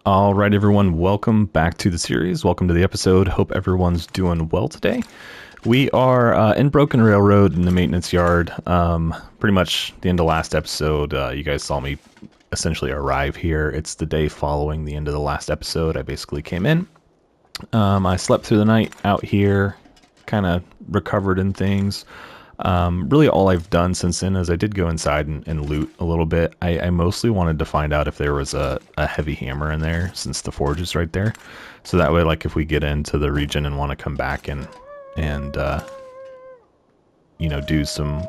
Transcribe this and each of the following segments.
All right, everyone, welcome back to the series. Welcome to the episode. Hope everyone's doing well today. We are in Broken Railroad in the maintenance yard. Pretty much the end of last episode, you guys saw me essentially arrive here. It's the day following the end of the last episode. I basically came in. I slept through the night out here, kind of recovered in things. Really all I've done since then is I did go inside and loot a little bit. I mostly wanted to find out if there was a heavy hammer in there, since the forge is right there. So that way, like, if we get into the region and want to come back and you know, do some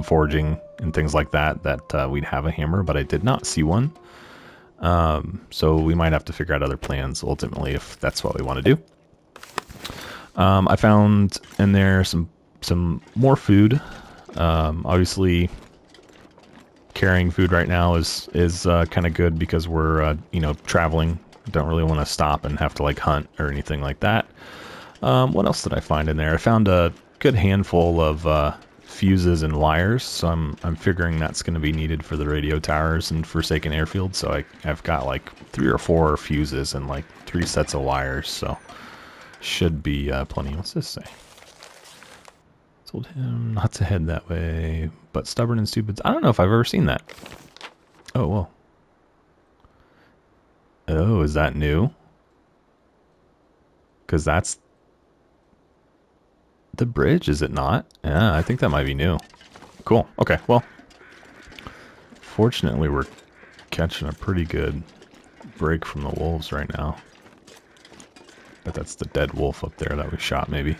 forging and things like that, we'd have a hammer, but I did not see one. So we might have to figure out other plans ultimately if that's what we want to do. I found in there some more food. Obviously carrying food right now is kind of good because we're you know, traveling. Don't really want to stop and have to like hunt or anything like that. What else did I find in there? I found a good handful of fuses and wires, so I'm figuring that's going to be needed for the radio towers and Forsaken Airfield. So I've got like 3 or 4 fuses and like 3 sets of wires, so should be plenty. What's this say? Told him not to head that way, but stubborn and stupid. I don't know if I've ever seen that. Oh, well. Oh, is that new? Because that's the bridge, is it not? Yeah, I think that might be new. Cool. Okay, well. Fortunately, we're catching a pretty good break from the wolves right now. But that's the dead wolf up there that we shot, maybe.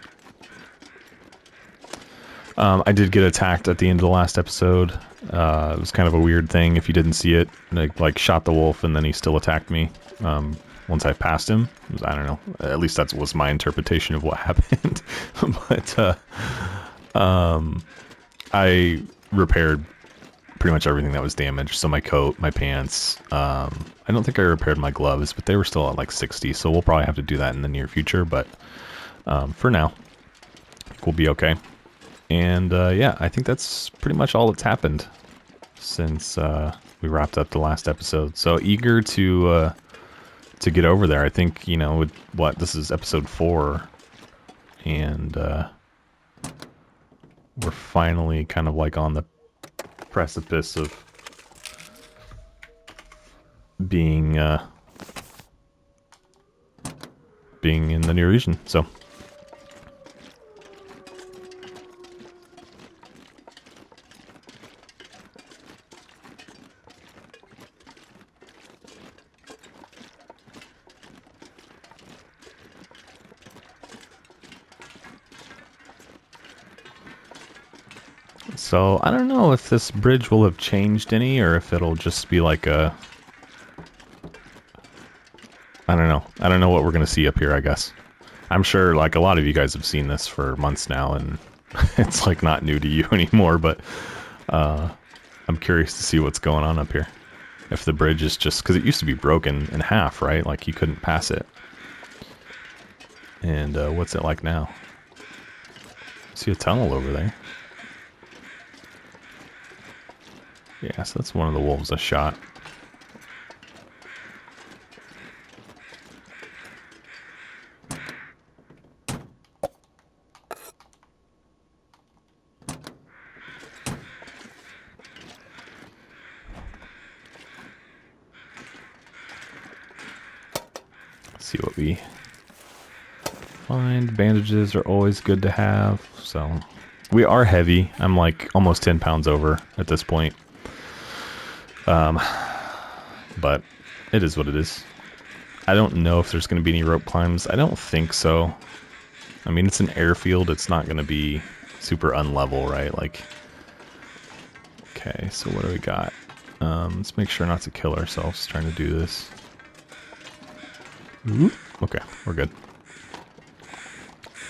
I did get attacked at the end of the last episode. It was kind of a weird thing if you didn't see it. I like shot the wolf and then he still attacked me once I passed him. I don't know. At least that was my interpretation of what happened. But I repaired pretty much everything that was damaged. So my coat, my pants. I don't think I repaired my gloves, but they were still at like 60. So we'll probably have to do that in the near future. But for now, I think we'll be okay. And yeah, I think that's pretty much all that's happened since we wrapped up the last episode. So eager to get over there. I think, you know, with what, this is episode 4, and we're finally kind of like on the precipice of being in the near region. So. So, I don't know if this bridge will have changed any, or if it'll just be like a... I don't know. I don't know what we're going to see up here, I guess. I'm sure, like, a lot of you guys have seen this for months now, and it's, like, not new to you anymore, but I'm curious to see what's going on up here. If the bridge is just... Because it used to be broken in half, right? Like, you couldn't pass it. And what's it like now? I see a tunnel over there. Yeah, so that's one of the wolves I shot. Let's see what we find. Bandages are always good to have. So we are heavy. I'm like almost 10 pounds over at this point. But it is what it is. I don't know if there's going to be any rope climbs. I don't think so. I mean, it's an airfield. It's not going to be super unlevel, right? Like, okay, so what do we got? Let's make sure not to kill ourselves trying to do this. Ooh, okay, we're good.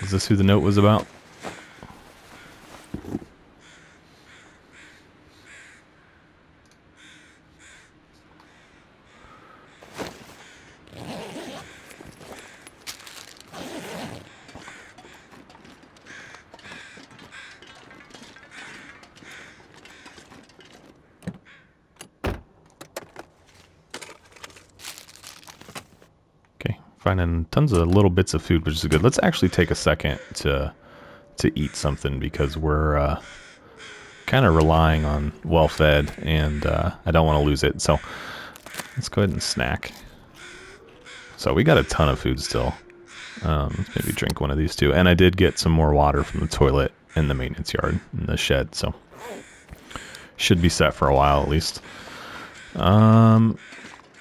Is this who the note was about? Finding tons of little bits of food, which is good. Let's actually take a second to eat something because we're kind of relying on well-fed, and I don't want to lose it. So let's go ahead and snack. So we got a ton of food still. Let's maybe drink one of these too. And I did get some more water from the toilet in the maintenance yard, in the shed, so should be set for a while at least.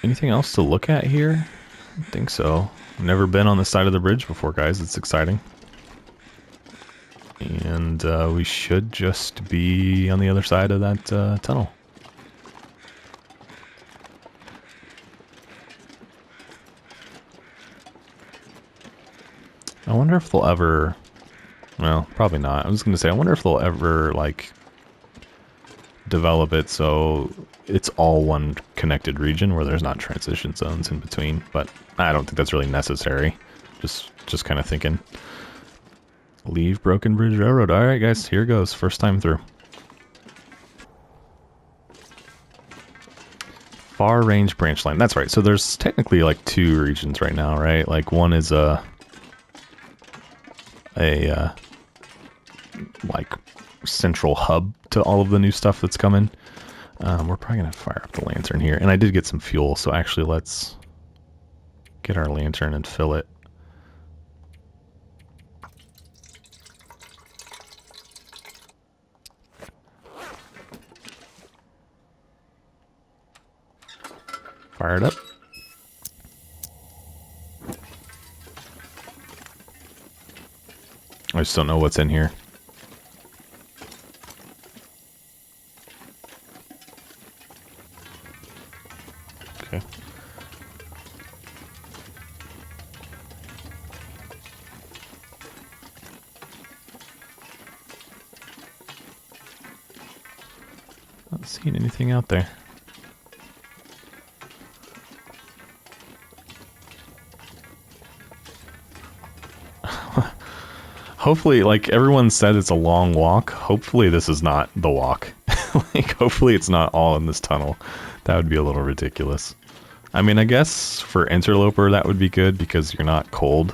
Anything else to look at here? I don't think so. Never been on the side of the bridge before, guys. It's exciting. And we should just be on the other side of that tunnel. I wonder if they'll ever... Well, probably not. I was going to say, I wonder if they'll ever, like, develop it so it's all one connected region where there's not transition zones in between. But I don't think that's really necessary. Just kind of thinking. Leave Broken Bridge Railroad. Alright, guys, here goes. First time through. Far range branch line. That's right. So there's technically like two regions right now, right? Like one is like central hub to all of the new stuff that's coming. We're probably gonna fire up the lantern here, and I did get some fuel, so actually let's get our lantern and fill it. Fire it up. I just don't know what's in here. Okay. Not seeing anything out there. Hopefully, like, everyone said it's a long walk. Hopefully this is not the walk. Like, hopefully it's not all in this tunnel. That would be a little ridiculous. I mean, I guess for Interloper that would be good because you're not cold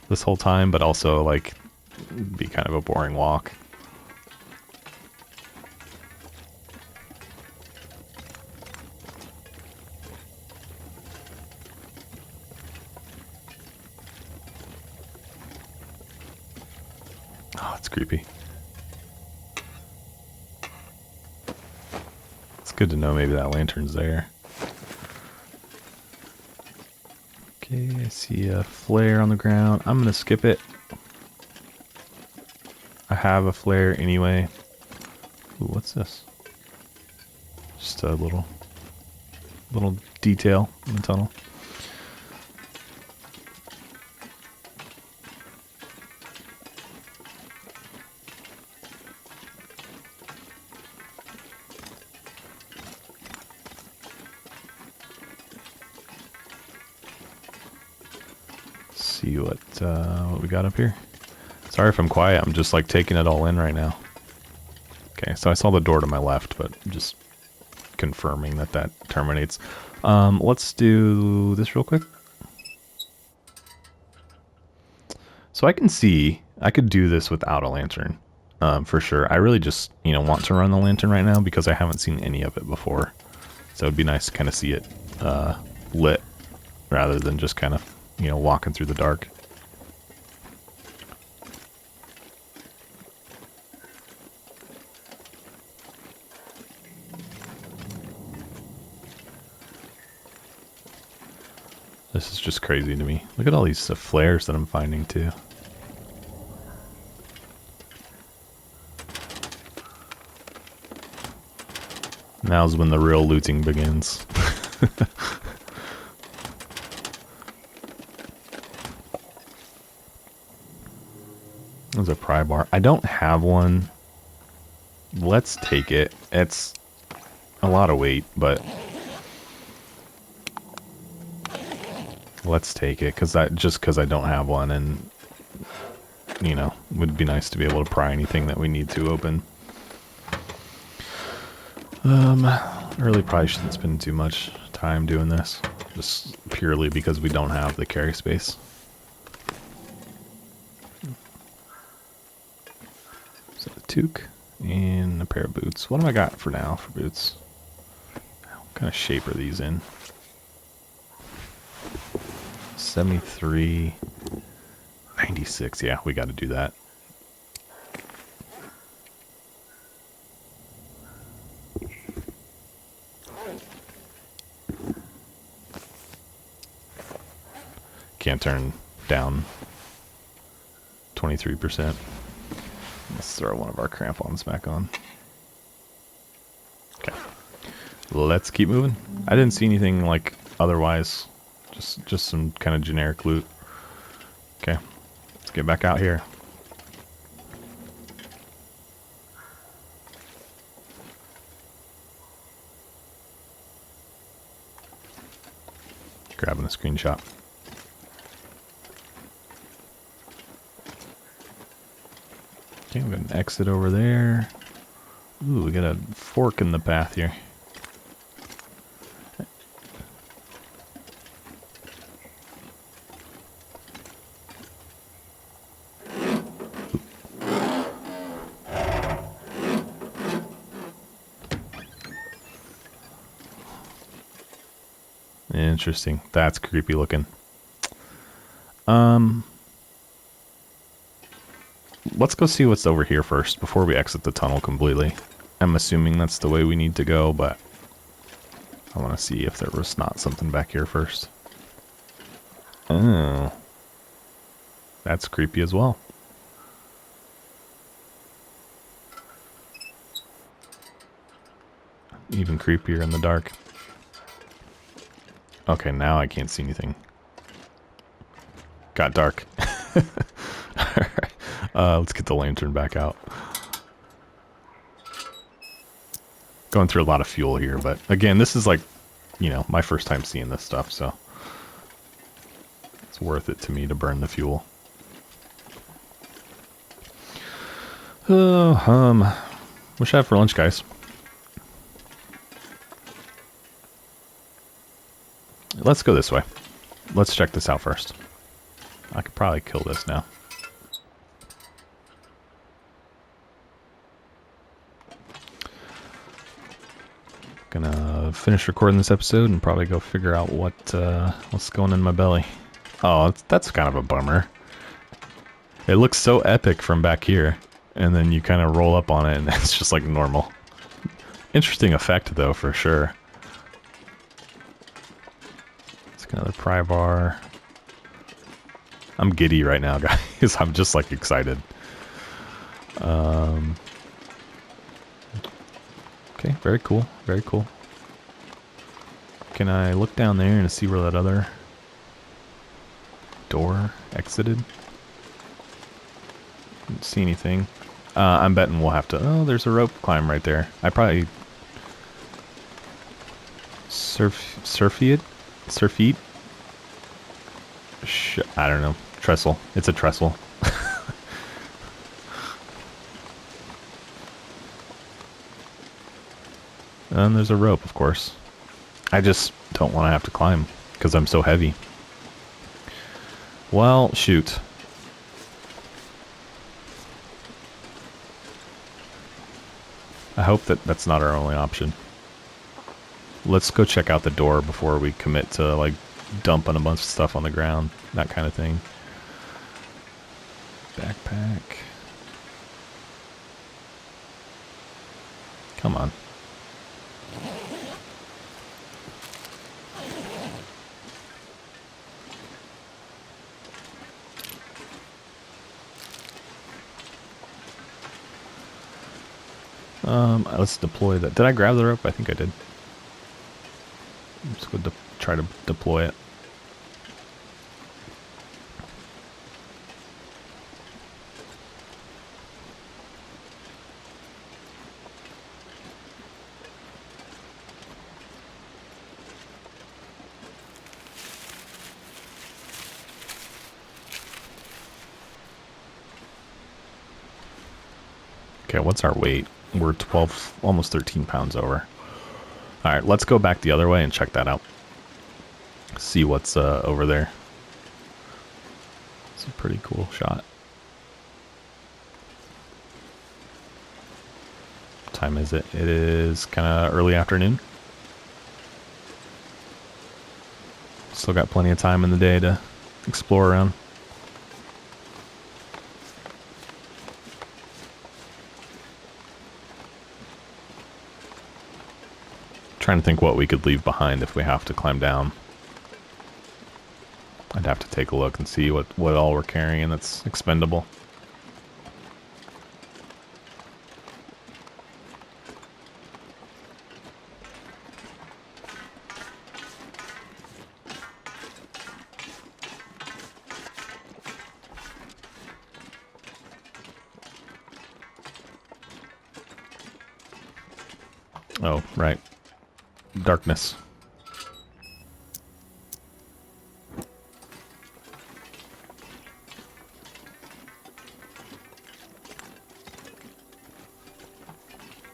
this whole time, but also, like, it'd be kind of a boring walk. Oh, it's creepy. It's good to know maybe that lantern's there. Okay, I see a flare on the ground. I'm gonna skip it. I have a flare anyway. Ooh, what's this? Just a little detail in the tunnel. See what we got up here. Sorry if I'm quiet, I'm just like taking it all in right now. Okay, so I saw the door to my left, but I'm just confirming that that terminates. Let's do this real quick. So I can see, I could do this without a lantern, for sure. I really just, want to run the lantern right now because I haven't seen any of it before. So it'd be nice to kind of see it lit rather than just kind of, walking through the dark. This is just crazy to me. Look at all these flares that I'm finding too. Now's when the real looting begins. There's a pry bar. I don't have one. Let's take it. It's a lot of weight, but let's take it because I don't have one, and it would be nice to be able to pry anything that we need to open. I really probably shouldn't spend too much time doing this. just purely because we don't have the carry space. So the toque and a pair of boots. What have I got for now for boots? What kind of shape are these in? 73, 96. Yeah, we got to do that. Can't turn down 23%. Let's throw one of our crampons back on. Okay. Let's keep moving. I didn't see anything like otherwise. Just some kind of generic loot. Okay. Let's get back out here. Grabbing a screenshot. Okay, we got an exit over there. Ooh, we got a fork in the path here. Interesting. That's creepy looking. Let's go see what's over here first before we exit the tunnel completely. I'm assuming that's the way we need to go, but I want to see if there was not something back here first. Oh. That's creepy as well. Even creepier in the dark. Okay, now I can't see anything. Got dark. Alright. Let's get the lantern back out. Going through a lot of fuel here, but again, this is like, you know, my first time seeing this stuff, so it's worth it to me to burn the fuel. What should I have for lunch, guys? Let's go this way. Let's check this out first. I could probably kill this now. Gonna finish recording this episode and probably go figure out what's going in my belly. Oh, that's kind of a bummer. It looks so epic from back here, and then you kind of roll up on it and it's just like normal. Interesting effect though, for sure. It's another pry bar. I'm giddy right now, guys. I'm just like excited. Okay, very cool, very cool. Can I look down there and see where that other door exited? Didn't see anything. I'm betting we'll have to... Oh, there's a rope climb right there. I probably... Surf it? I don't know. Trestle. It's a trestle. And there's a rope, of course. I just don't want to have to climb because I'm so heavy. Well, shoot. I hope that that's not our only option. Let's go check out the door before we commit to, like, dumping a bunch of stuff on the ground. That kind of thing. Backpack. Come on. Let's deploy that. Did I grab the rope? I think I did. Let's go try to deploy it. Okay, what's our weight? We're 12, almost 13 pounds over. Alright, let's go back the other way and check that out. see what's over there. It's a pretty cool shot. What time is it? It is kind of early afternoon. Still got plenty of time in the day to explore around. Trying to think what we could leave behind if we have to climb down. I'd have to take a look and see what all we're carrying that's expendable. Oh, right. Darkness.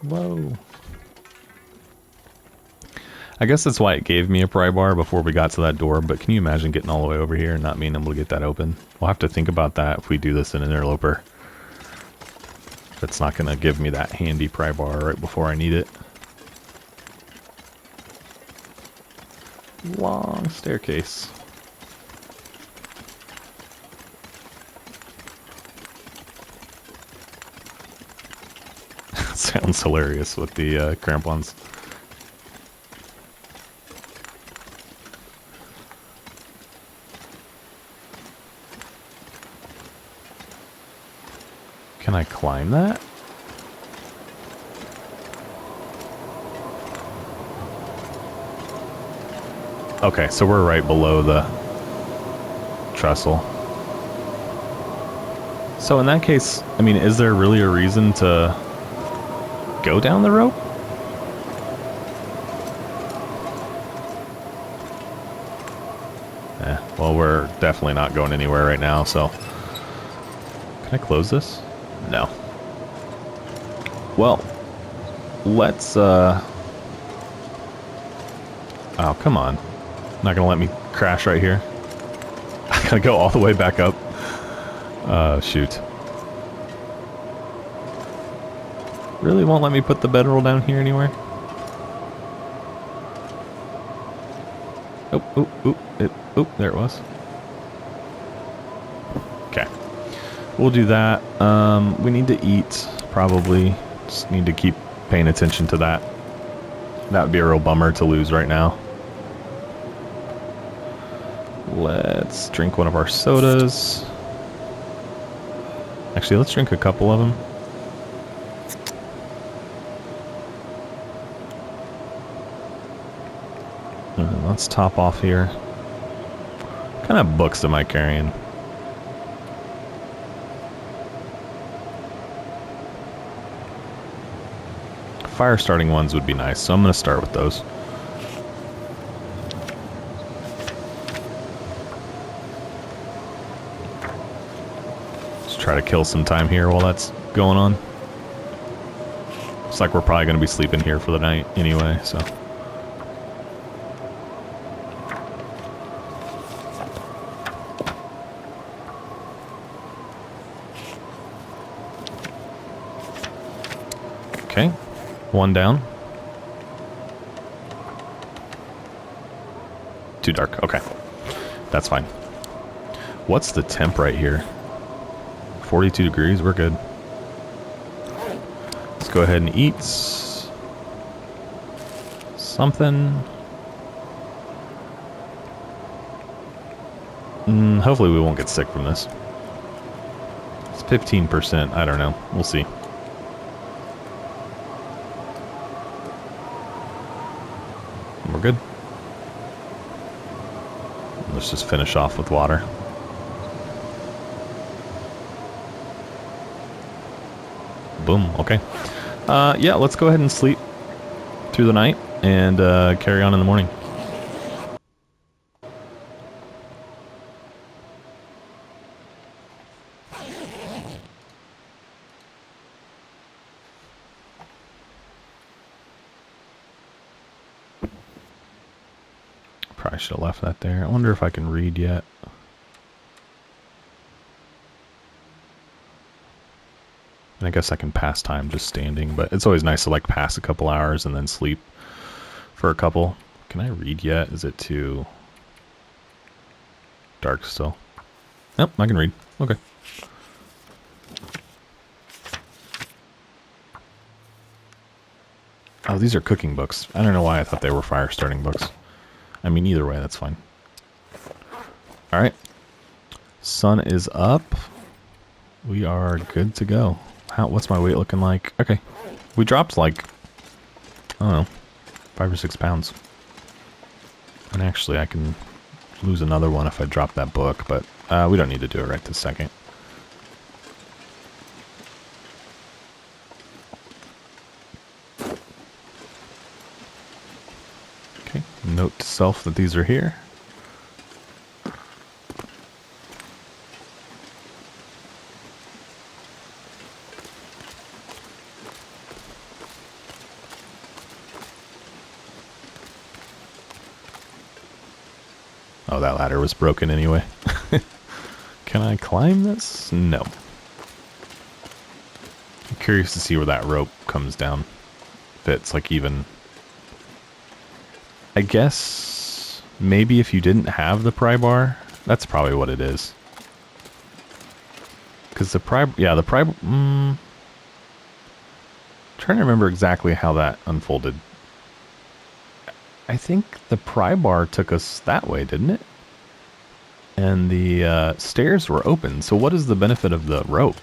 Whoa. I guess that's why it gave me a pry bar before we got to that door, but can you imagine getting all the way over here and not being able to get that open? We'll have to think about that if we do this in an Interloper. It's not going to give me that handy pry bar right before I need it. Long staircase. Sounds hilarious with the crampons. Can I climb that? Okay, so we're right below the trestle. So in that case, I mean, is there really a reason to go down the rope? Well, we're definitely not going anywhere right now, so... Can I close this? No. Well, let's, Oh, come on. Not gonna let me crash right here. I gotta go all the way back up. Shoot. Really won't let me put the bedroll down here anywhere? Oh, there it was. Okay. We'll do that. We need to eat, probably. Just need to keep paying attention to that. That would be a real bummer to lose right now. Let's drink one of our sodas. Actually, let's drink a couple of them. Let's top off here. What kind of books am I carrying? Fire starting ones would be nice, so I'm going to start with those. Let's try to kill some time here while that's going on. Looks like we're probably going to be sleeping here for the night anyway, so... Okay, one down. Too dark, okay. That's fine. What's the temp right here? 42 degrees, we're good. Let's go ahead and eat something. Hopefully we won't get sick from this. It's 15%, I don't know, we'll see. We're good. Let's just finish off with water. Boom, okay. Yeah, let's go ahead and sleep through the night and carry on in the morning. Probably should have left that there. I wonder if I can read yet. And I guess I can pass time just standing, but it's always nice to like pass a couple hours and then sleep for a couple. Can I read yet? Is it too dark still? Nope, I can read. Okay. Oh, these are cooking books. I don't know why I thought they were fire starting books. I mean, either way, that's fine. Alright. Sun is up. We are good to go. What's my weight looking like? Okay. We dropped like, I don't know, 5 or 6 pounds. And actually, I can lose another one if I drop that book, but we don't need to do it right this second. Okay, note to self that these are here. Oh, that ladder was broken anyway. Can I climb this? No. I'm curious to see where that rope comes down. If it's like even... I guess maybe if you didn't have the pry bar, that's probably what it is. Because the pry... Yeah, the pry... trying to remember exactly how that unfolded. I think the pry bar took us that way, didn't it? And the stairs were open. So what is the benefit of the rope?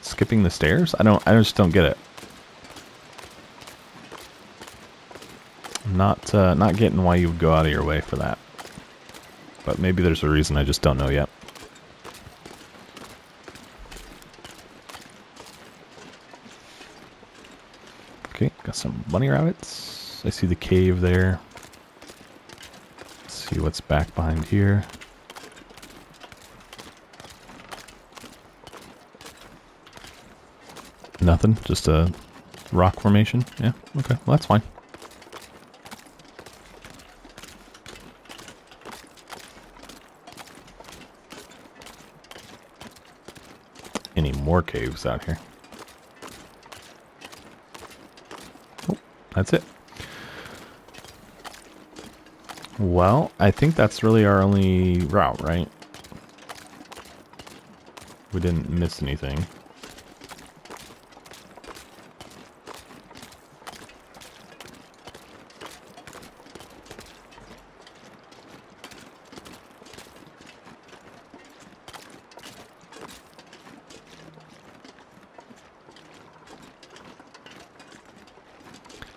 Skipping the stairs? I just don't get it. Not getting why you would go out of your way for that. But maybe there's a reason I just don't know yet. Okay, got some bunny rabbits. I see the cave there. Let's see what's back behind here. Nothing, just a rock formation. Yeah, okay, well that's fine. Any more caves out here? Oh, that's it. Well, I think that's really our only route, right? We didn't miss anything.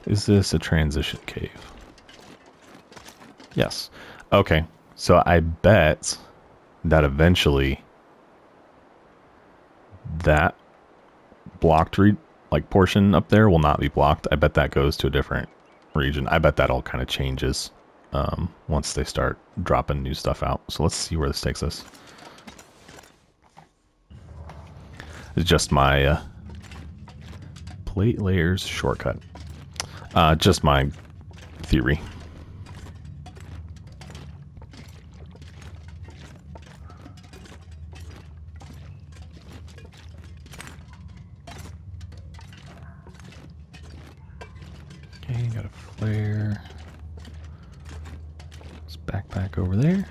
Is this a transition cave? Yes. Okay. So I bet that eventually that blocked portion up there will not be blocked. I bet that goes to a different region. I bet that all kind of changes once they start dropping new stuff out. So let's see where this takes us. It's just my plate layers shortcut. Just my theory. Okay, got a flare. Let's backpack over there.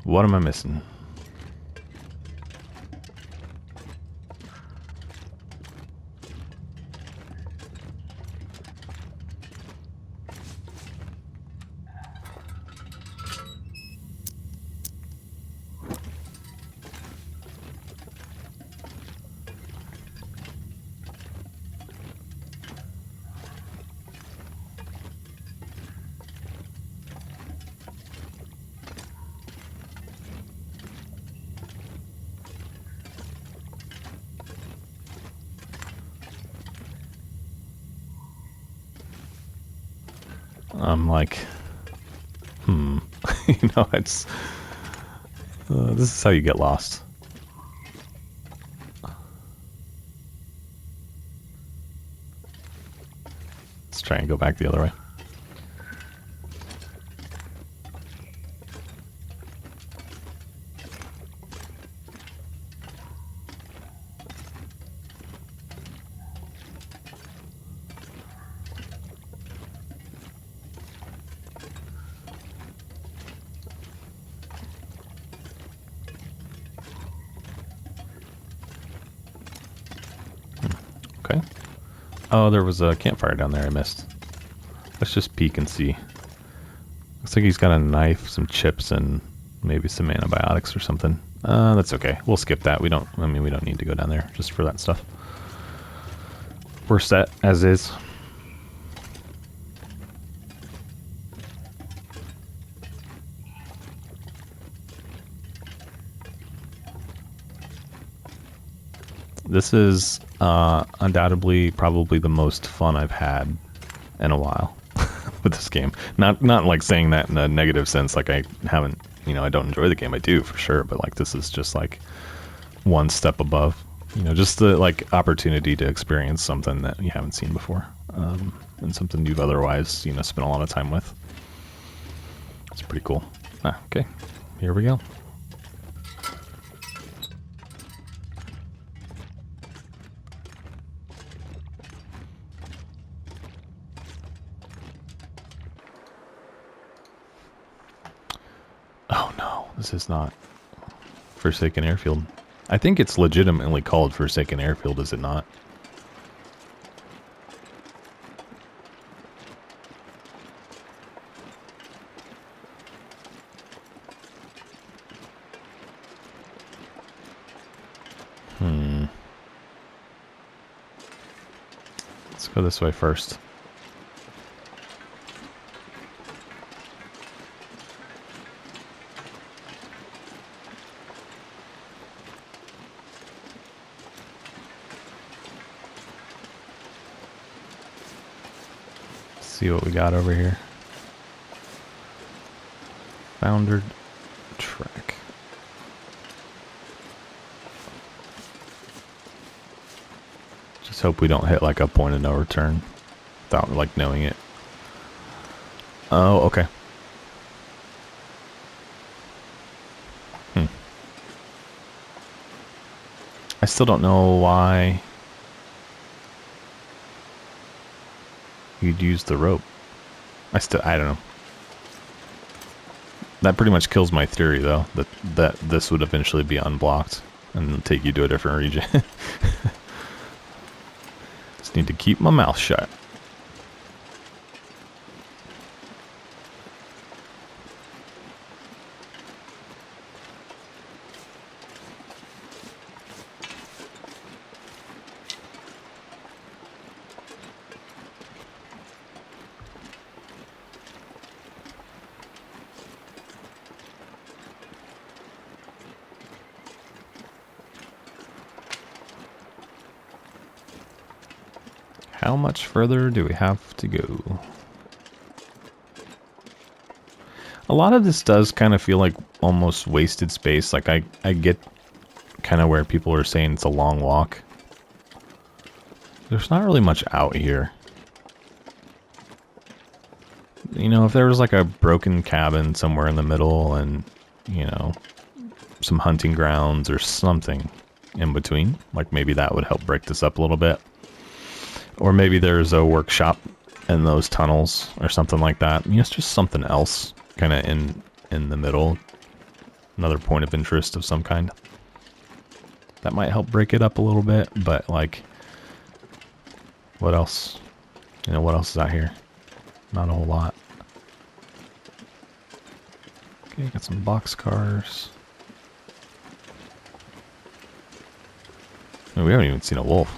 What am I missing? I'm like You know, it's this is how you get lost. Let's try and go back the other way. Okay. Oh, there was a campfire down there I missed. Let's just peek and see. Looks like he's got a knife, some chips, and maybe some antibiotics or something. That's okay. We'll skip that. We don't need to go down there just for that stuff. We're set as is. This is undoubtedly probably the most fun I've had in a while with this game. Not like saying that in a negative sense, like I haven't, you know, I don't enjoy the game. I do for sure, but like this is just like one step above. You know, just the like opportunity to experience something that you haven't seen before, and something you've otherwise, you know, spent a lot of time with. It's pretty cool. Okay, here we go. Oh no, this is not Forsaken Airfield. I think it's legitimately called Forsaken Airfield, is it not? Let's go this way first. See what we got over here. Foundered track. Just hope we don't hit like a point of no return without like knowing it. Oh, okay. I still don't know why you'd use the rope. I don't know. That pretty much kills my theory, though, that this would eventually be unblocked and take you to a different region. Just need to keep my mouth shut. How much further do we have to go? A lot of this does kind of feel like almost wasted space. Like I get kind of where people are saying it's a long walk. There's not really much out here. You know, if there was like a broken cabin somewhere in the middle and, you know, some hunting grounds or something in between, like maybe that would help break this up a little bit. Or maybe there's a workshop in those tunnels or something like that. You know, it's just something else kind of in the middle. Another point of interest of some kind. That might help break it up a little bit, but like, what else? You know, what else is out here? Not a whole lot. Okay, got some boxcars. Oh, we haven't even seen a wolf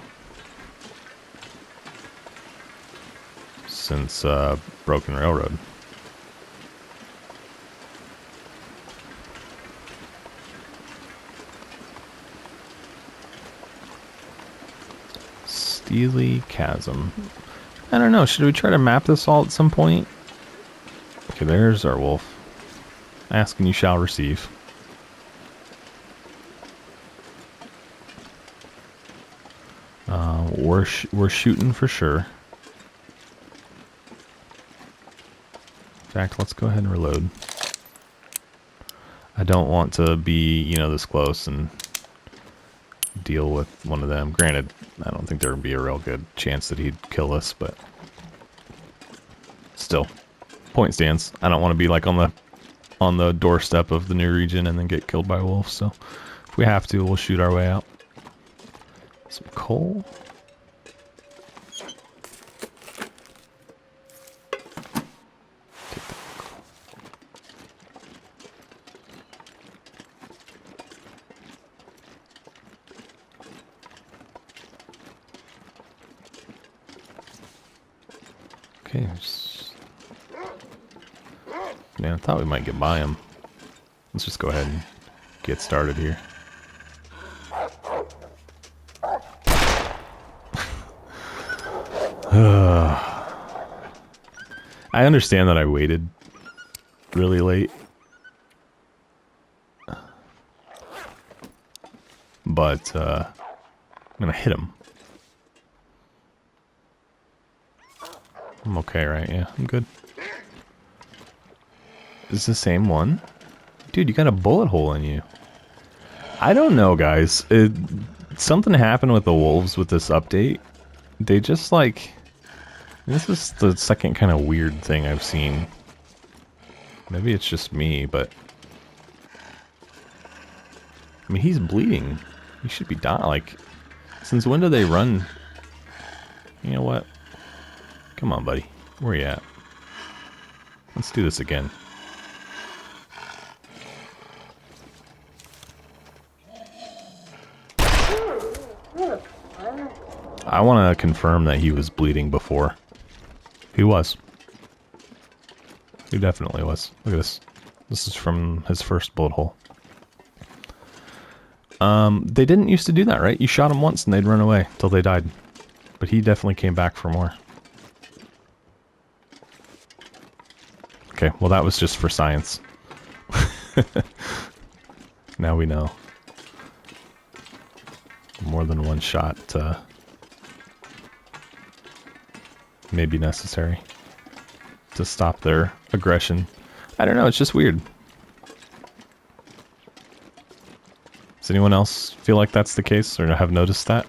since Broken Railroad. Steely Chasm. I don't know, should we try to map this all at some point? Okay, there's our wolf. Ask and you shall receive. We're shooting for sure. In fact, let's go ahead and reload. I don't want to be, you know, this close and deal with one of them. Granted, I don't think there would be a real good chance that he'd kill us, but still, point stands. I don't want to be like on the doorstep of the new region and then get killed by wolves. So if we have to, we'll shoot our way out. Some coal. Okay, man, I thought we might get by him. Let's just go ahead and get started here. I understand that I waited really late, but I'm gonna hit him. I'm okay, right? Yeah, I'm good. Is the same one? Dude, you got a bullet hole in you. I don't know, guys. Something happened with the wolves with this update. They just like... This is the second kind of weird thing I've seen. Maybe it's just me, but... I mean, he's bleeding. He should be dying. Like, since when do they run? You know what? Come on, buddy. Where you at? Let's do this again. I want to confirm that he was bleeding before. He was. He definitely was. Look at this. This is from his first bullet hole. They didn't used to do that, right? You shot them once and they'd run away till they died. But he definitely came back for more. Okay, well that was just for science. Now we know. More than one shot may be necessary to stop their aggression. I don't know, it's just weird. Does anyone else feel like that's the case or have noticed that?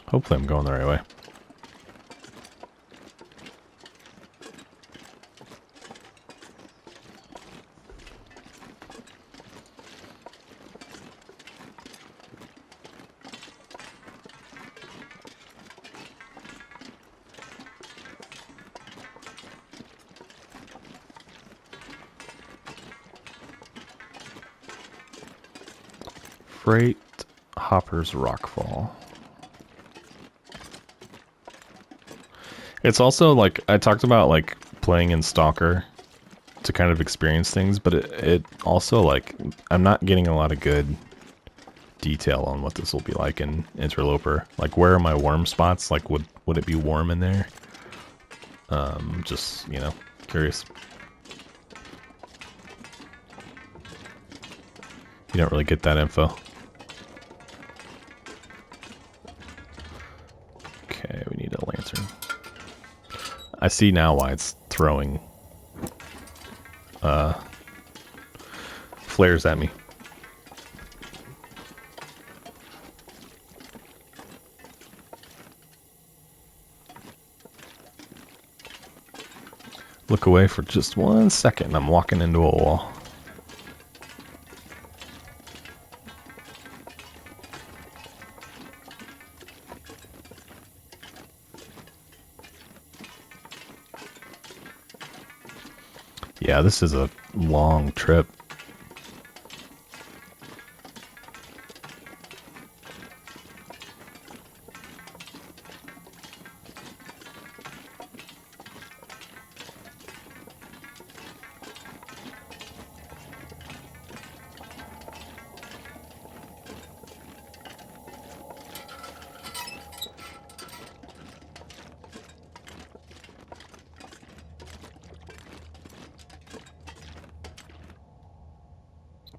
Hopefully I'm going the right way. Freight Hopper's Rockfall. It's also like I talked about like playing in Stalker to kind of experience things, but it also like I'm not getting a lot of good detail on what this will be like in Interloper. Like where are my warm spots? Like would it be warm in there? Just, you know, curious. You don't really get that info. Okay, we need a lantern. I see now why it's throwing flares at me. Look away for just 1 second and I'm walking into a wall. Yeah, this is a long trip.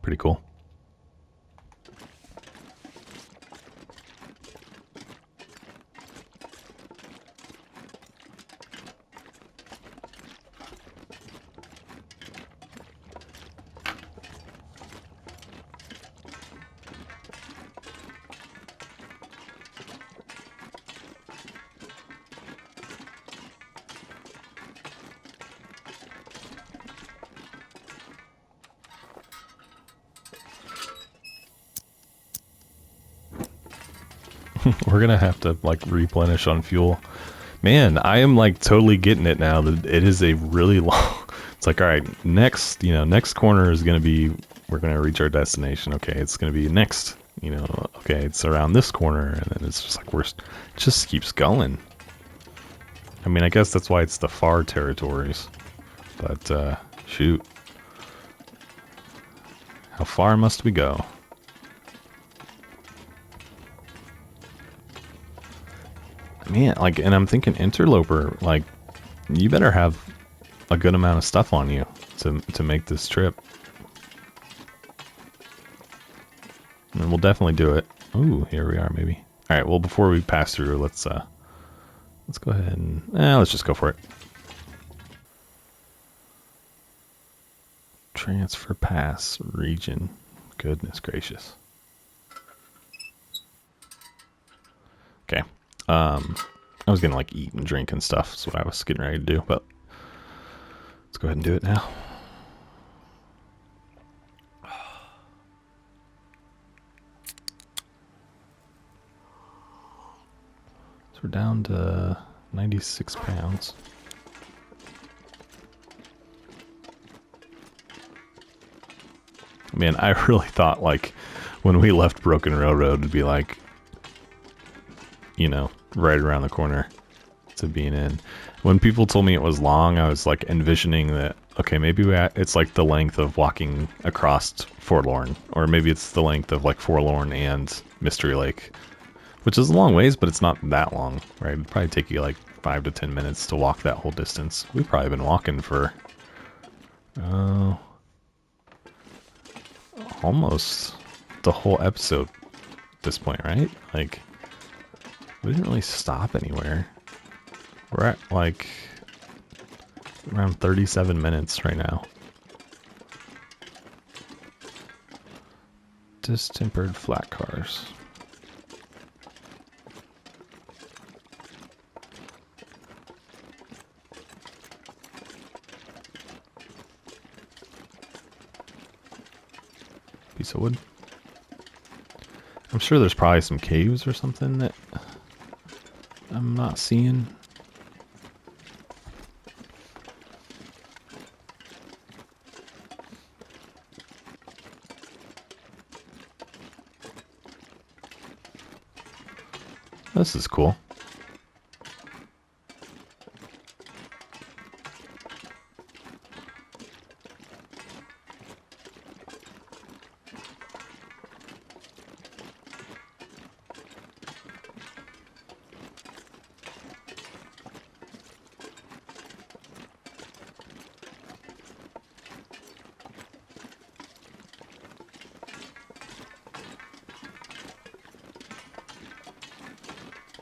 Pretty cool. We're gonna have to like replenish on fuel. Man, I am like totally getting it now that it is a really long. It's like, all right, next, next corner is gonna be, we're gonna reach our destination. Okay, it's gonna be next, okay, it's around this corner, and then it's just like it just keeps going. I mean, I guess that's why it's the far territories. But shoot, how far must we go? Man, like, and I'm thinking Interloper, like, you better have a good amount of stuff on you to make this trip. And we'll definitely do it. Ooh, here we are, maybe. All right, well, before we pass through, let's go ahead and let's just go for it. Transfer pass region. Goodness gracious. Okay. I was gonna like eat and drink and stuff. That's what I was getting ready to do, but let's go ahead and do it now. So we're down to 96 pounds. Man, I really thought like when we left Broken Railroad it'd be like, right around the corner to being in. When people told me it was long, I was like envisioning that, okay, maybe it's like the length of walking across Forlorn, or maybe it's the length of like Forlorn and Mystery Lake, which is a long ways, but it's not that long, right? It'd probably take you like 5 to 10 minutes to walk that whole distance. We've probably been walking for almost the whole episode at this point, right? Like, we didn't really stop anywhere. We're at like around 37 minutes right now. Distempered flat cars. Piece of wood. I'm sure there's probably some caves or something that I'm not seeing. This is cool.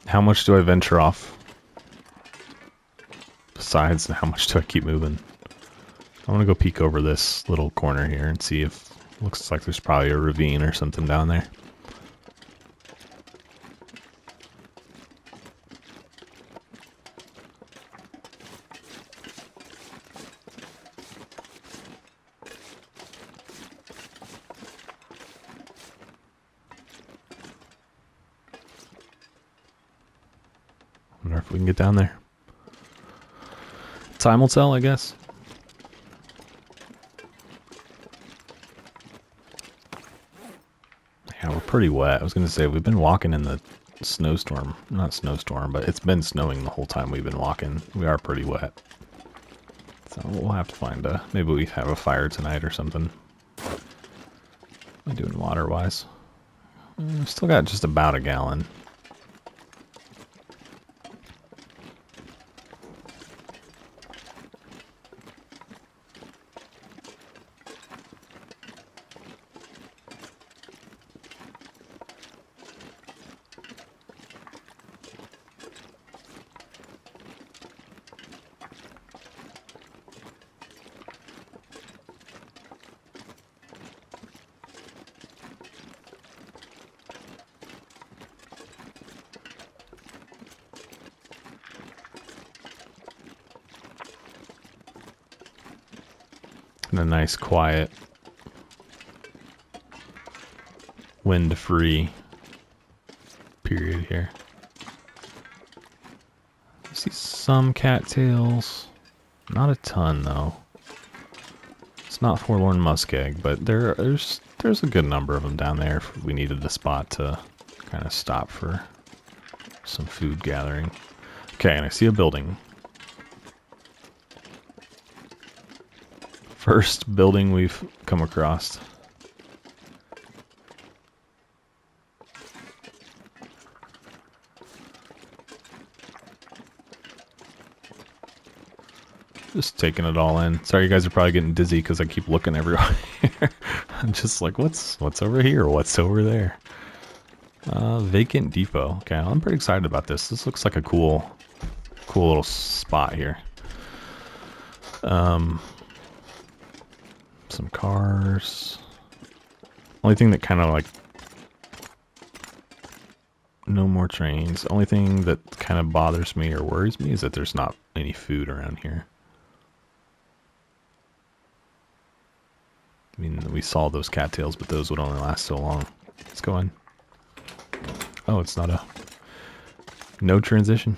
How much do I venture off? Besides, how much do I keep moving? I want to go peek over this little corner here and see if looks like there's probably a ravine or something down there. Wonder if we can get down there. Time will tell, I guess. Yeah, we're pretty wet. I was gonna say we've been walking in the snowstorm. Not snowstorm, but it's been snowing the whole time we've been walking. We are pretty wet. So we'll have to find maybe we have a fire tonight or something. What am I doing water-wise? Still got just about a gallon. And a nice quiet, wind-free period here. I see some cattails. Not a ton though. It's not forlorn muskeg, but there's a good number of them down there if we needed a spot to kind of stop for some food gathering. Okay, and I see a building. First building we've come across. Just taking it all in. Sorry, you guys are probably getting dizzy because I keep looking everywhere. I'm just like, what's over here? What's over there? Vacant depot. Okay, I'm pretty excited about this. This looks like a cool little spot here. Some cars. Only thing that kind of like, no more trains. Only thing that kind of bothers me or worries me is that there's not any food around here. I mean, we saw those cattails, but those would only last so long. Let's go in. Oh, it's not a... No transition.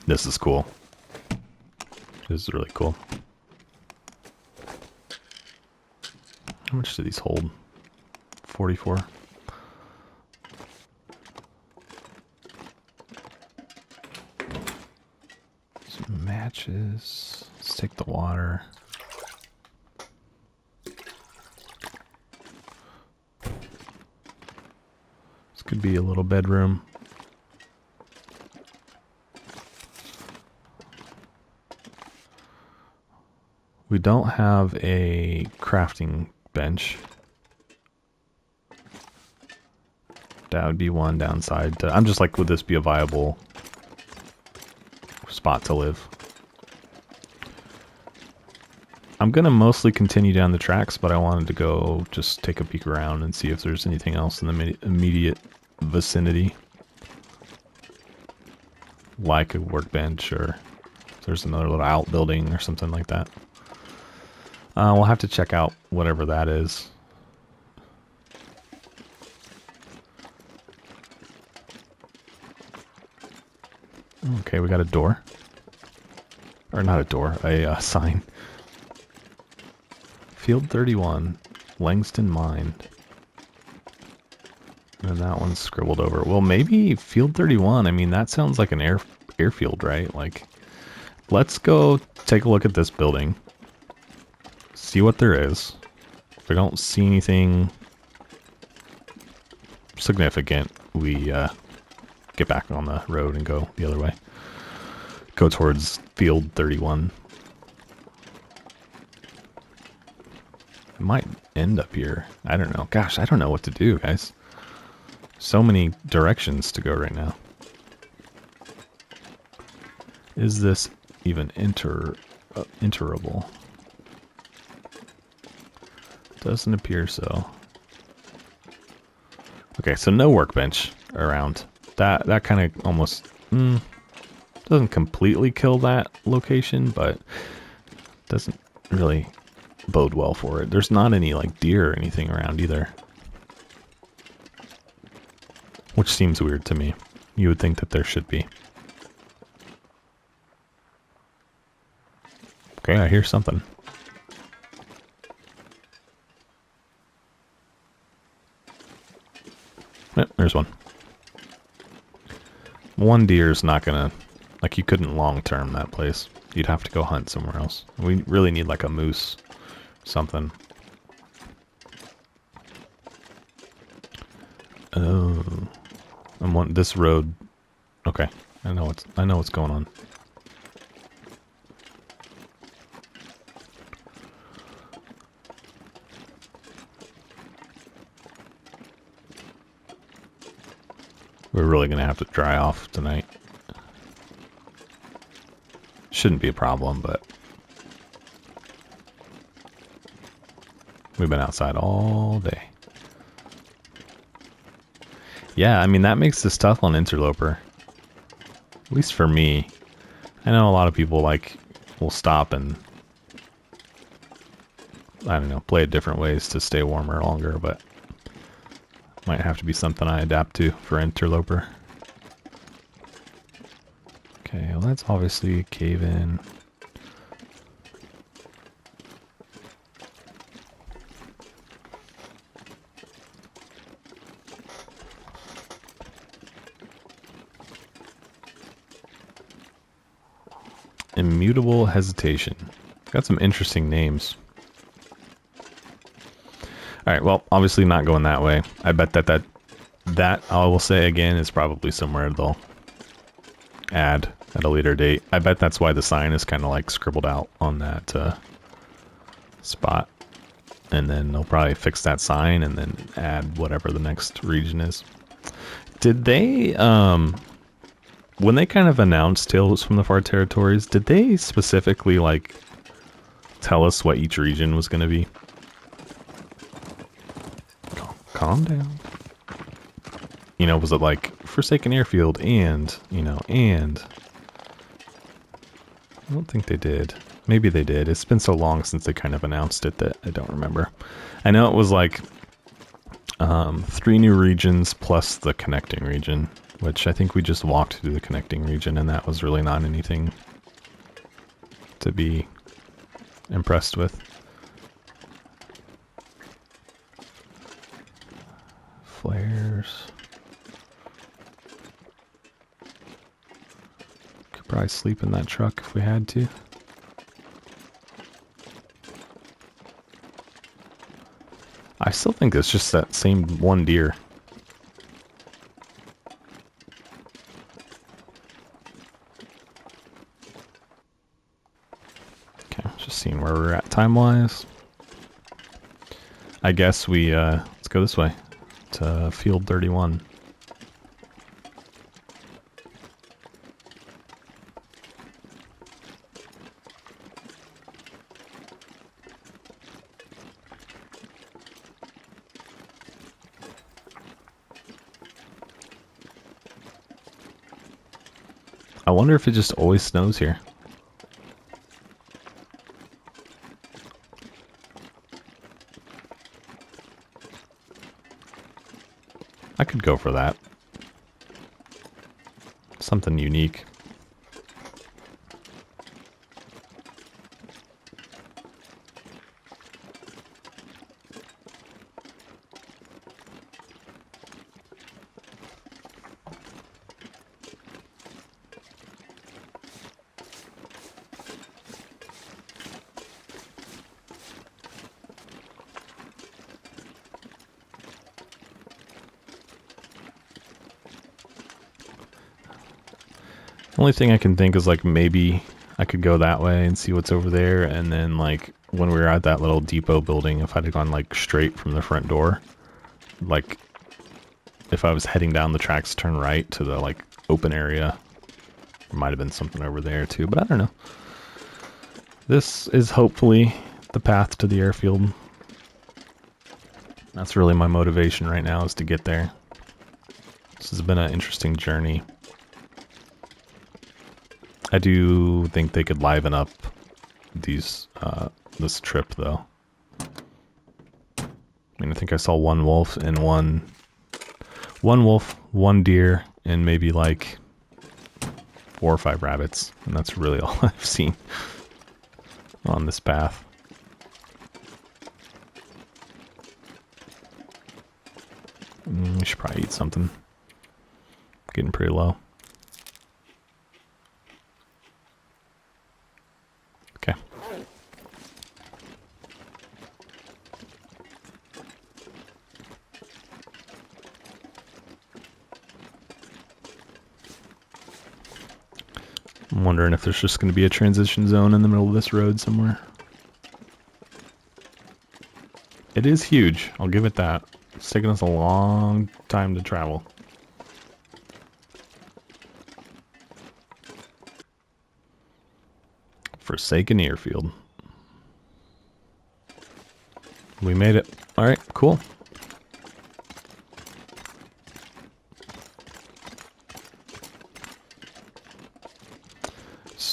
This is cool. This is really cool. How much do these hold? 44. Some matches. Let's take the water. This could be a little bedroom. We don't have a crafting bench. That would be one downside. I'm just like, would this be a viable spot to live? I'm going to mostly continue down the tracks, but I wanted to go just take a peek around and see if there's anything else in the immediate vicinity. Like a workbench, or if there's another little outbuilding or something like that. We'll have to check out whatever that is. Okay, we got a door. Or not a door, a sign. Field 31, Langston Mine. And that one's scribbled over. Well, maybe Field 31, I mean, that sounds like an airfield, right? Like, let's go take a look at this building. See what there is. If we don't see anything significant, we get back on the road and go the other way. Go towards Field 31. It might end up here. I don't know. Gosh, I don't know what to do, guys. So many directions to go right now. Is this even enterable? Doesn't appear so. Okay, so no workbench around. That kind of almost doesn't completely kill that location, but doesn't really bode well for it. There's not any like deer or anything around either, which seems weird to me. You would think that there should be. Okay, I hear something. Yep, there's one. One deer's not gonna, like, you couldn't long-term that place. You'd have to go hunt somewhere else. We really need like a moose, something. Oh, I'm on this road. Okay, I know what's going on. We're really going to have to dry off tonight. Shouldn't be a problem, but we've been outside all day. Yeah, I mean, that makes this tough on Interloper. At least for me. I know a lot of people, like, will stop and, I don't know, play it different ways to stay warmer longer, but might have to be something I adapt to for Interloper. Okay, well, that's obviously a cave in. Immutable hesitation. Got some interesting names. Alright, well, obviously not going that way. I bet that I will say again is probably somewhere they'll add at a later date. I bet that's why the sign is kind of like scribbled out on that spot. And then they'll probably fix that sign and then add whatever the next region is. Did they, when they kind of announced Tales from the Far Territories, did they specifically, like, tell us what each region was going to be? Calm down. You know, was it like Forsaken Airfield and, you know, and... I don't think they did. Maybe they did. It's been so long since they kind of announced it that I don't remember. I know it was like 3 new regions plus the connecting region, which I think we just walked through the connecting region, and that was really not anything to be impressed with. Flares. Could probably sleep in that truck if we had to. I still think it's just that same one deer. Okay, just seeing where we're at time-wise. I guess we, let's go this way to field 31. I wonder if it just always snows here. I could go for that. Something unique. Only thing I can think is like maybe I could go that way and see what's over there, and then like when we were at that little depot building, if I'd have gone like straight from the front door, like if I was heading down the tracks to turn right to the like open area, there might have been something over there too, but I don't know. This is hopefully the path to the airfield. That's really my motivation right now, is to get there. This has been an interesting journey. I do think they could liven up these this trip though. I mean, I think I saw one wolf and one wolf, one deer, and maybe like 4 or 5 rabbits, and that's really all I've seen on this path. We should probably eat something. Getting pretty low. Okay. I'm wondering if there's just going to be a transition zone in the middle of this road somewhere. It is huge, I'll give it that. It's taken us a long time to travel. Forsaken Airfield. We made it. Alright, cool.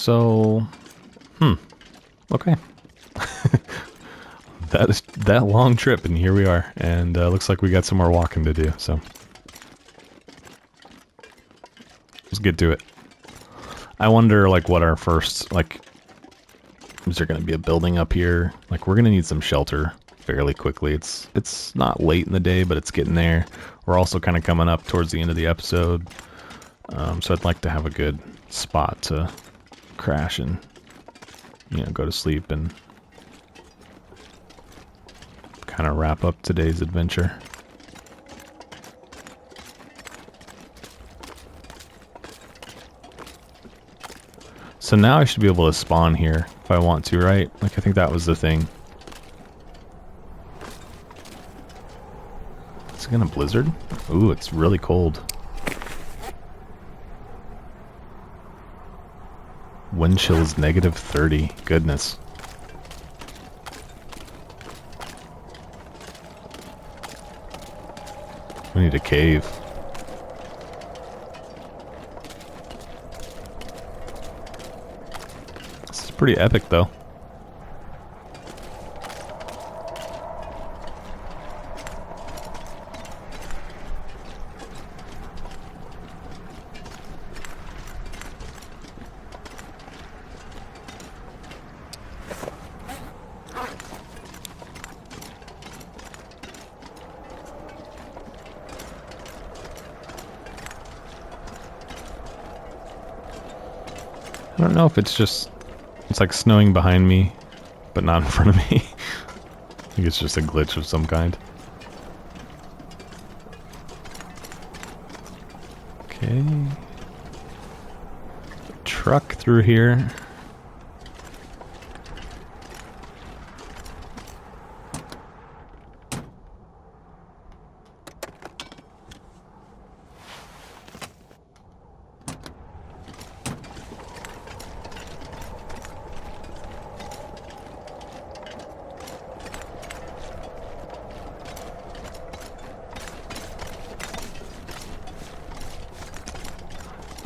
So, okay. That is that long trip, and here we are. And looks like we got some more walking to do, so. Let's get to it. I wonder, like, what our first, like, is there going to be a building up here? Like, we're going to need some shelter fairly quickly. It's not late in the day, but it's getting there. We're also kind of coming up towards the end of the episode. So I'd like to have a good spot to crash and, you know, go to sleep and kind of wrap up today's adventure. So now I should be able to spawn here if I want to, right? Like, I think that was the thing. Is it gonna blizzard? Ooh, it's really cold. Wind chill is -30. Goodness. We need a cave. This is pretty epic, though. I don't know if it's just, it's like snowing behind me, but not in front of me. I think it's just a glitch of some kind. Okay. Truck through here.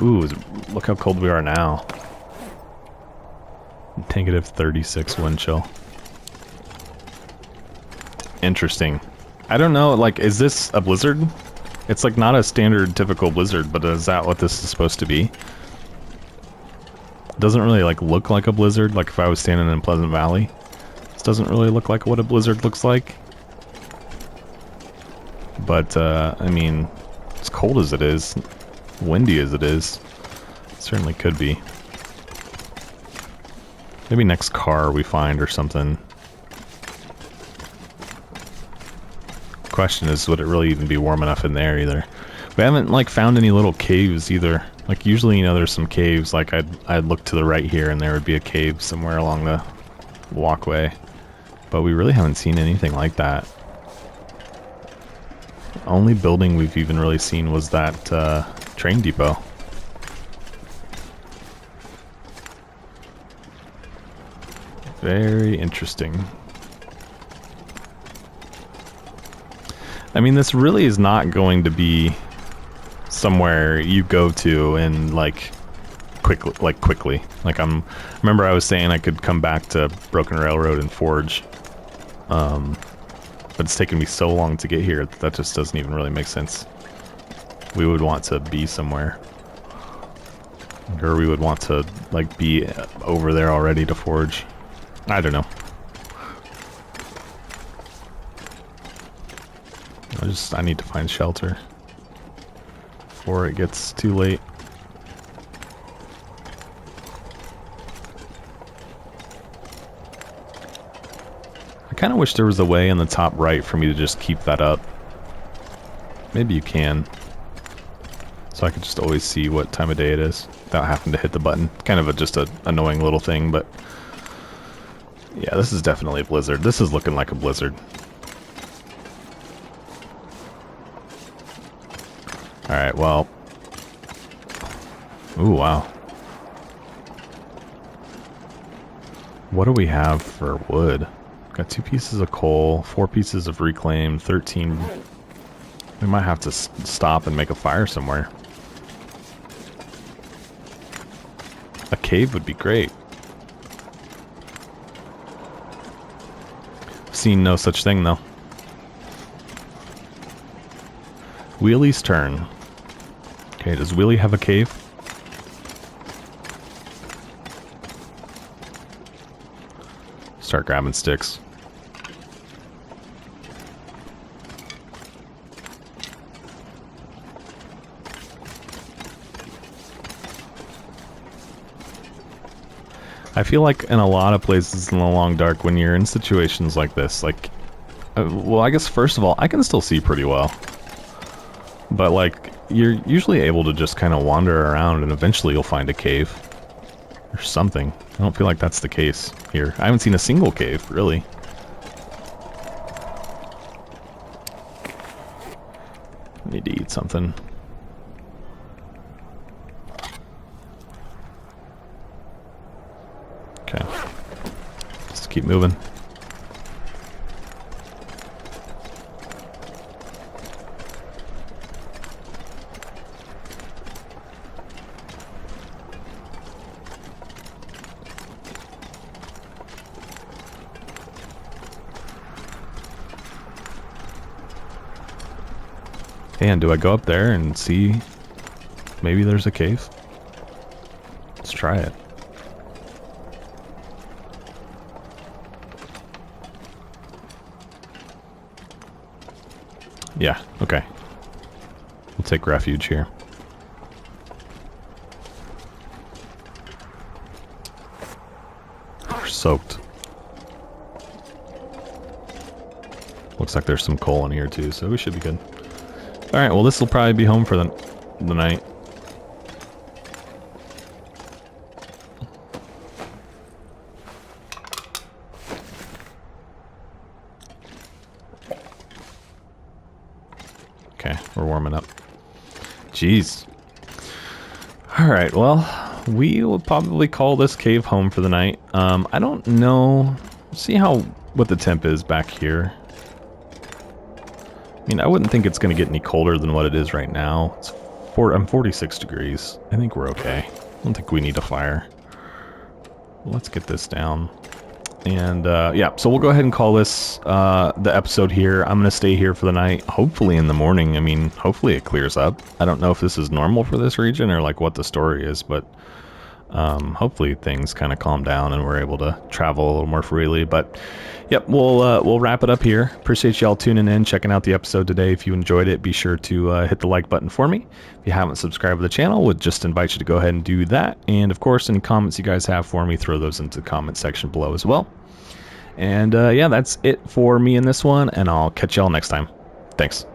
Ooh, look how cold we are now. -36 wind chill. Interesting. I don't know, like, is this a blizzard? It's like not a standard typical blizzard, but is that what this is supposed to be? It doesn't really like look like a blizzard, like if I was standing in Pleasant Valley. This doesn't really look like what a blizzard looks like. But, I mean, as cold as it is, windy as it is, it certainly could be. Maybe next car we find or something. Question is, would it really even be warm enough in there either? We haven't like found any little caves either. Like usually, you know, there's some caves. Like I'd look to the right here and there would be a cave somewhere along the walkway. But we really haven't seen anything like that. The only building we've even really seen was that train depot. Very interesting. I mean, this really is not going to be somewhere you go to and like quickly. Like remember I was saying I could come back to Broken Railroad and forge. But it's taken me so long to get here that just doesn't even really make sense. We would want to be somewhere. Or we would want to like be over there already to forge. I don't know. I need to find shelter before it gets too late. I kind of wish there was a way in the top right for me to just keep that up. Maybe you can. So I could just always see what time of day it is without having to hit the button. Kind of just an annoying little thing, but yeah, this is definitely a blizzard. This is looking like a blizzard. Alright, well. Ooh, wow. What do we have for wood? Got 2 pieces of coal, 4 pieces of reclaim, 13. We might have to stop and make a fire somewhere. A cave would be great. Seen no such thing, though. Wheelie's turn. Okay, does Wheelie have a cave? Start grabbing sticks. I feel like in a lot of places in the long dark, when you're in situations like this, like, well, I guess first of all, I can still see pretty well. But like, you're usually able to just kind of wander around and eventually you'll find a cave. Or something. I don't feel like that's the case here. I haven't seen a single cave, really. I need to eat something. Okay. Just keep moving. And do I go up there and see maybe there's a cave? Let's try it. Yeah, okay. We'll take refuge here. We're soaked. Looks like there's some coal in here too, so we should be good. Alright, well this will probably be home for the night. Okay, we're warming up. Jeez. Alright, well, we will probably call this cave home for the night. I don't know. See what the temp is back here. I mean, I wouldn't think it's going to get any colder than what it is right now. I'm 46 degrees. I think we're okay. I don't think we need a fire. Let's get this down. And, yeah, so we'll go ahead and call this the episode here. I'm going to stay here for the night, hopefully in the morning. I mean, hopefully it clears up. I don't know if this is normal for this region or, like, what the story is, but hopefully things kind of calm down and we're able to travel a little more freely. But, yep, we'll wrap it up here. Appreciate y'all tuning in, checking out the episode today. If you enjoyed it, be sure to hit the like button for me. If you haven't subscribed to the channel, would just invite you to go ahead and do that. And of course, any comments you guys have for me, throw those into the comment section below as well. And yeah, that's it for me in this one, and I'll catch y'all next time. Thanks.